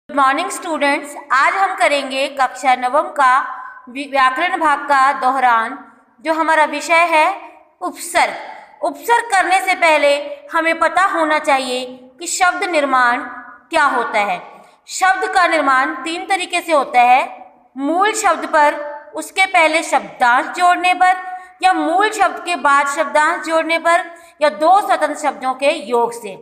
Good morning students. आज हम करेंगे कक्षा नवम का व्याकरण भाग का दोहरान। जो हमारा विषय है उपसर्ग। उपसर्ग करने से पहले हमें पता होना चाहिए कि शब्द निर्माण क्या होता है। शब्द का निर्माण 3 तरीके से होता है। मूल शब्द पर उसके पहले शब्दांश जोड़ने पर, या मूल शब्द के बाद शब्दांश जोड़ने पर, या 2 स्वतंत्र शब्दों के योग से।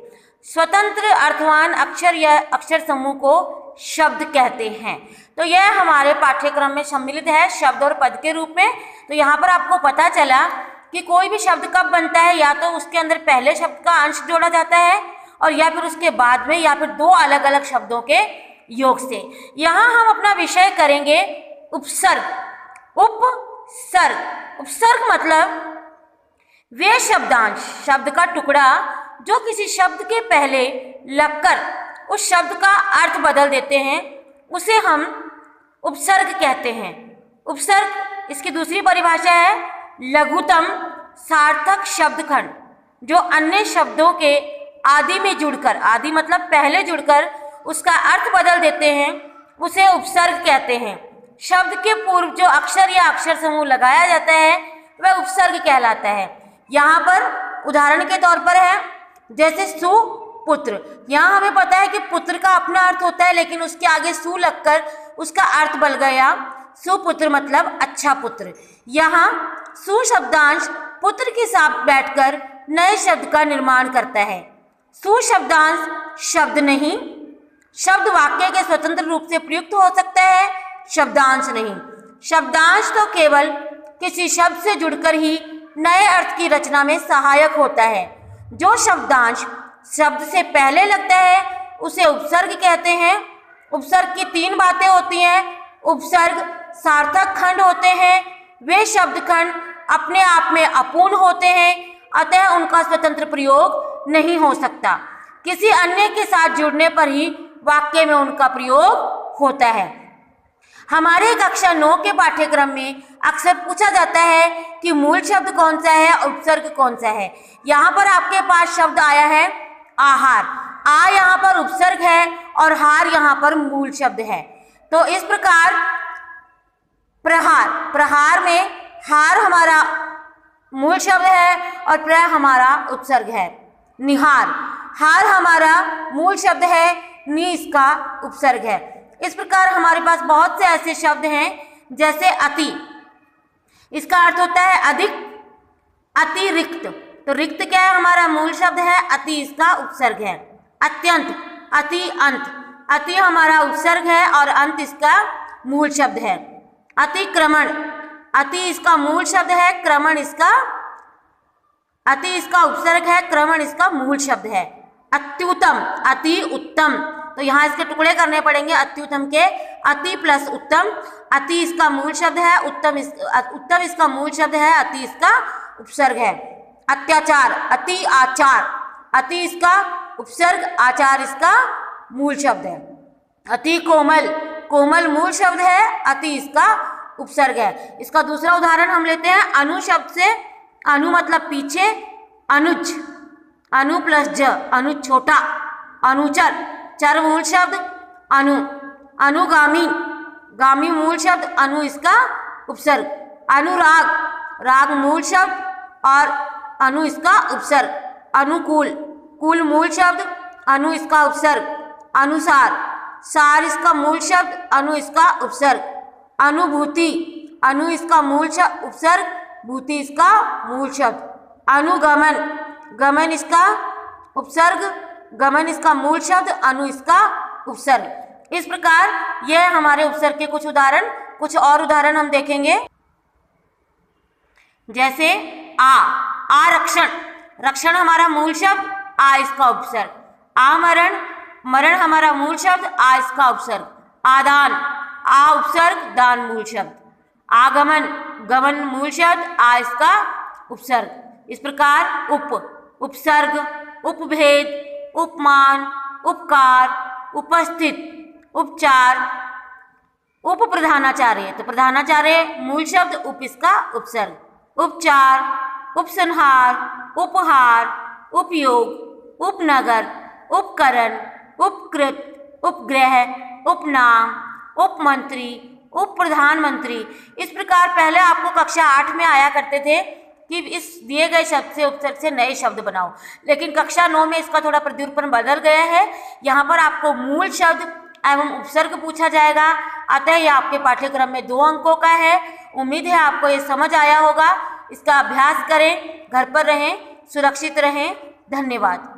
स्वतंत्र अर्थवान अक्षर या अक्षर समूह को शब्द कहते हैं। तो यह हमारे पाठ्यक्रम में सम्मिलित है शब्द और पद के रूप में। तो यहाँ पर आपको पता चला कि कोई भी शब्द कब बनता है, या तो उसके अंदर पहले शब्द का अंश जोड़ा जाता है और या फिर उसके बाद में, या फिर 2 अलग अलग शब्दों के योग से। यहाँ हम अपना विषय करेंगे उपसर्ग। उपसर्ग। उपसर्ग मतलब वे शब्दांश, शब्द का टुकड़ा जो किसी शब्द के पहले लगकर उस शब्द का अर्थ बदल देते हैं, उसे हम उपसर्ग कहते हैं। उपसर्ग, इसकी दूसरी परिभाषा है लघुतम सार्थक शब्दखंड जो अन्य शब्दों के आदि में जुड़कर, आदि मतलब पहले जुड़कर उसका अर्थ बदल देते हैं, उसे उपसर्ग कहते हैं। शब्द के पूर्व जो अक्षर या अक्षर समूह लगाया जाता है वह उपसर्ग कहलाता है। यहाँ पर उदाहरण के तौर पर है जैसे सुपुत्र। यहाँ हमें पता है कि पुत्र का अपना अर्थ होता है, लेकिन उसके आगे सु लगकर उसका अर्थ बदल गया। सुपुत्र मतलब अच्छा पुत्र। यहाँ सु शब्दांश पुत्र के साथ बैठकर नए शब्द का निर्माण करता है। सु शब्दांश शब्द नहीं, शब्द वाक्य के स्वतंत्र रूप से प्रयुक्त हो सकता है, शब्दांश नहीं। शब्दांश तो केवल किसी शब्द से जुड़कर ही नए अर्थ की रचना में सहायक होता है। जो शब्दांश शब्द से पहले लगता है उसे उपसर्ग कहते हैं। उपसर्ग की 3 बातें होती हैं। उपसर्ग सार्थक खंड होते हैं। वे शब्द खंड अपने आप में अपूर्ण होते हैं, अतः उनका स्वतंत्र प्रयोग नहीं हो सकता। किसी अन्य के साथ जुड़ने पर ही वाक्य में उनका प्रयोग होता है। हमारे कक्षा 9 के पाठ्यक्रम में अक्सर पूछा जाता है कि मूल शब्द कौन सा है और उपसर्ग कौन सा है। यहाँ पर आपके पास शब्द आया है आहार। आ यहाँ पर उपसर्ग है और हार यहाँ पर मूल शब्द है। तो इस प्रकार प्रहार, प्रहार में हार हमारा मूल शब्द है और प्र हमारा उपसर्ग है। निहार, हार हमारा मूल शब्द है, नी इसका उपसर्ग है। इस प्रकार हमारे पास बहुत से ऐसे शब्द हैं जैसे अति, इसका अर्थ होता है अधिक, अतिरिक्त। तो रिक्त क्या है, हमारा मूल शब्द है, अति इसका उपसर्ग है। अत्यंत, अति अंत, अति हमारा उपसर्ग है और अंत इसका मूल शब्द है। अतिक्रमण, अति इसका मूल शब्द है, क्रमण इसका, अति इसका उपसर्ग है, क्रमण इसका मूल शब्द है। अत्युत्तम, अति उत्तम, तो यहाँ इसके टुकड़े करने पड़ेंगे अत्युत्तम के। अति प्लस उत्तम, अति इसका मूल शब्द है, उत्तम इसका मूल शब्द है, अति इसका उपसर्ग है। अत्याचार, अति आचार, अति इसका उपसर्ग, आचार इसका मूल शब्द है। अति कोमल, कोमल मूल शब्द है, अति इसका उपसर्ग है। इसका दूसरा उदाहरण हम लेते हैं अनु शब्द से। अनु मतलब पीछे, अनुज, अनु प्लस ज, अनुज छोटा, अनुचर, चर मूल शब्द अनु। अनुगामी, गामी मूल शब्द, अनु इसका उपसर्ग। अनुराग, राग मूल शब्द और अनु इसका उपसर्ग। अनुकूल, कुल मूल शब्द, अनु इसका उपसर्ग। अनुसार, सार इसका मूल शब्द, अनु इसका उपसर्ग। अनुभूति, अनु इसका मूल शब्द उपसर्ग, भूति इसका मूल शब्द। अनुगमन, गमन इसका उपसर्ग, गमन इसका मूल शब्द, अनु इसका उपसर्ग। इस प्रकार यह हमारे उपसर्ग के कुछ उदाहरण। कुछ और उदाहरण हम देखेंगे जैसे आरक्षण, रक्षण हमारा मूल शब्द, आ इसका उपसर्ग। आमरण, मरण हमारा मूल शब्द, आ इसका उपसर्ग। आदान, आ उपसर्ग, दान मूल शब्द। आगमन, गमन मूल शब्द, आ इसका उपसर्ग। इस प्रकार उपसर्ग, उपभेद, उपमान, उपकार, उपस्थित, उपचार, उपप्रधानाचार्य, तो प्रधानाचार्य मूल शब्द, उप इसका उपसर्ग। उपचार, उपसंहार, उपहार, उपयोग, उपनगर, उपकरण, उपकृत, उपग्रह, उपनाम, उपमंत्री, उप प्रधानमंत्री। इस प्रकार पहले आपको कक्षा 8 में आया करते थे कि इस दिए गए शब्द से उपसर्ग से नए शब्द बनाओ, लेकिन कक्षा 9 में इसका थोड़ा प्रत्युत्पन्न बदल गया है। यहाँ पर आपको मूल शब्द एवं उपसर्ग पूछा जाएगा। अतः यह आपके पाठ्यक्रम में 2 अंकों का है। उम्मीद है आपको ये समझ आया होगा। इसका अभ्यास करें, घर पर रहें, सुरक्षित रहें। धन्यवाद।